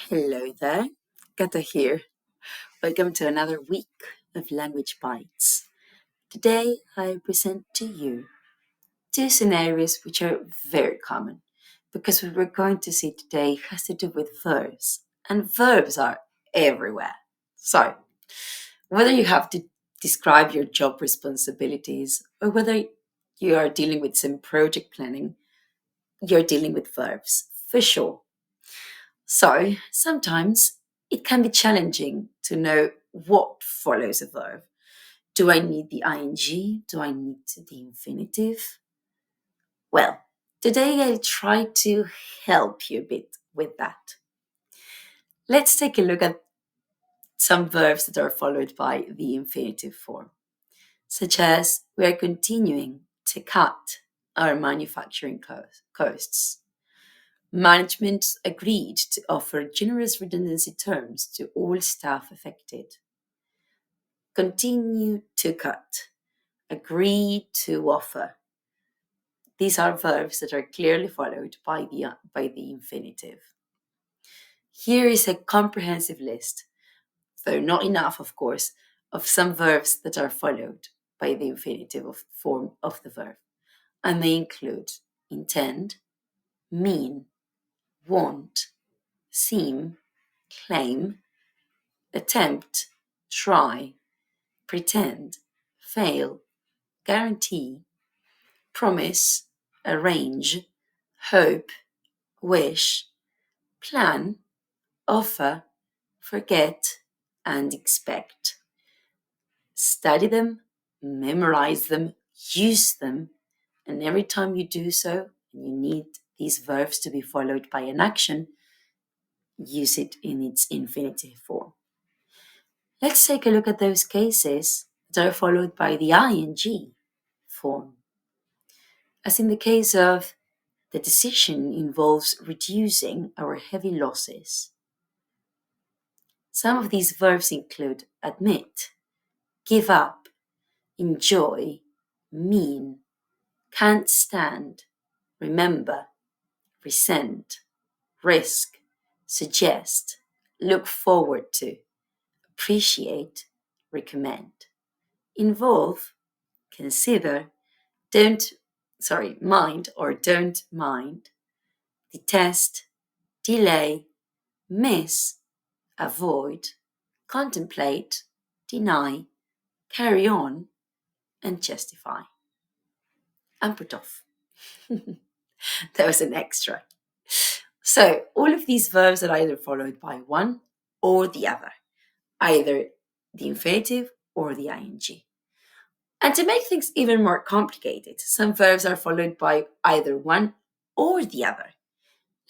Hello there, Cata here. Welcome to another week of Language Bites. Today I present to you two scenarios which are very common because what we're going to see today has to do with verbs, and verbs are everywhere. So, whether you have to describe your job responsibilities or whether you are dealing with some project planning, you're dealing with verbs for sure. So sometimes it can be challenging to know what follows a verb. Do I need the ing? Do I need the infinitive? Well, today I'll try to help you a bit with that. Let's take a look at some verbs that are followed by the infinitive form, such as we are continuing to cut our manufacturing costs. Management agreed to offer generous redundancy terms to all staff affected. Continue to cut. Agree to offer. These are verbs that are clearly followed by the infinitive. Here is a comprehensive list, though not enough, of course, of some verbs that are followed by the infinitive form of the verb. And they include intend, mean, want, seem, claim, attempt, try, pretend, fail, guarantee, promise, arrange, hope, wish, plan, offer, forget, and expect. Study them, memorize them, use them, and every time you do so, and you need these verbs to be followed by an action, use it in its infinitive form. Let's take a look at those cases that are followed by the ing form. As in the case of the decision involves reducing our heavy losses. Some of these verbs include admit, give up, enjoy, mean, can't stand, remember, resent, risk, suggest, look forward to, appreciate, recommend. Involve, consider, mind or don't mind, detest, delay, miss, avoid, contemplate, deny, carry on, and justify. And put off. That was an extra. So all of these verbs are either followed by one or the other, either the infinitive or the ing. And to make things even more complicated, some verbs are followed by either one or the other.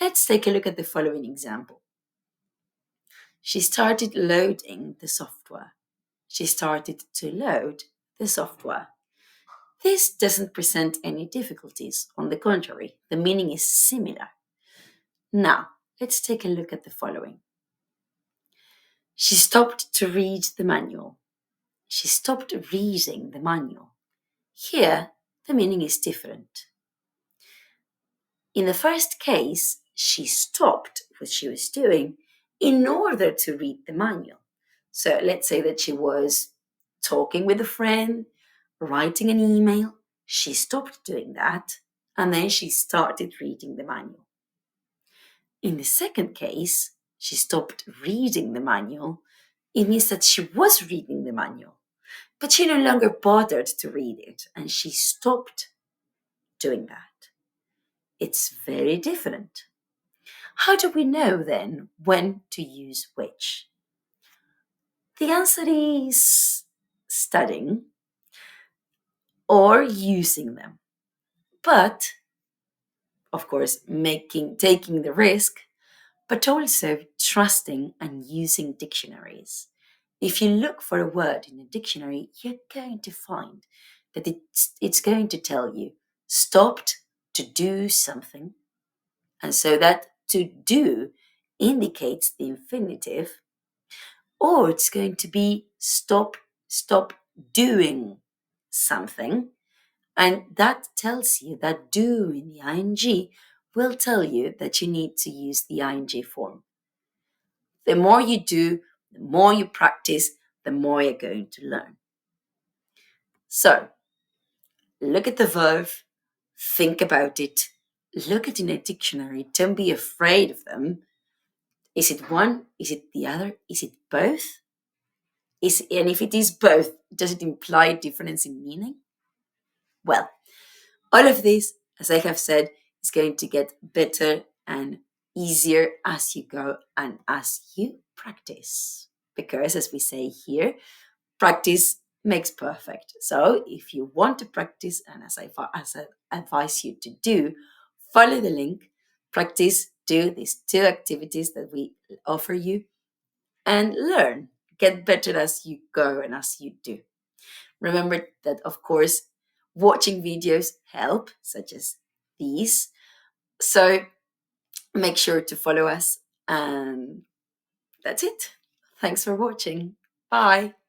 Let's take a look at the following example. She started loading the software. She started to load the software. This doesn't present any difficulties. On the contrary, the meaning is similar. Now, let's take a look at the following. She stopped to read the manual. She stopped reading the manual. Here, the meaning is different. In the first case, she stopped what she was doing in order to read the manual. So let's say that she was talking with a friend, writing an email. She stopped doing that, and then she started reading the manual. In the second case, she stopped reading the manual. It means that she was reading the manual, but she no longer bothered to read it, and she stopped doing that. It's very different. How do we know then when to use which? The answer is studying or using them. But, of course, taking the risk, but also trusting and using dictionaries. If you look for a word in a dictionary, you're going to find that it's going to tell you stopped to do something. And so that to do indicates the infinitive, or it's going to be stop doing something. And that tells you that do in the ing will tell you that you need to use the ing form. The more you do, the more you practice, the more you're going to learn. So, look at the verb, think about it, look at it in a dictionary, don't be afraid of them. Is it one? Is it the other? Is it both? And if it is both, does it imply a difference in meaning? Well, all of this, as I have said, is going to get better and easier as you go and as you practice. Because, as we say here, practice makes perfect. So, if you want to practice, and as I advise you to do, follow the link, practice, do these two activities that we offer you, and learn. Get better as you go and as you do. Remember that, of course, watching videos help, such as these. So make sure to follow us. And that's it. Thanks for watching. Bye.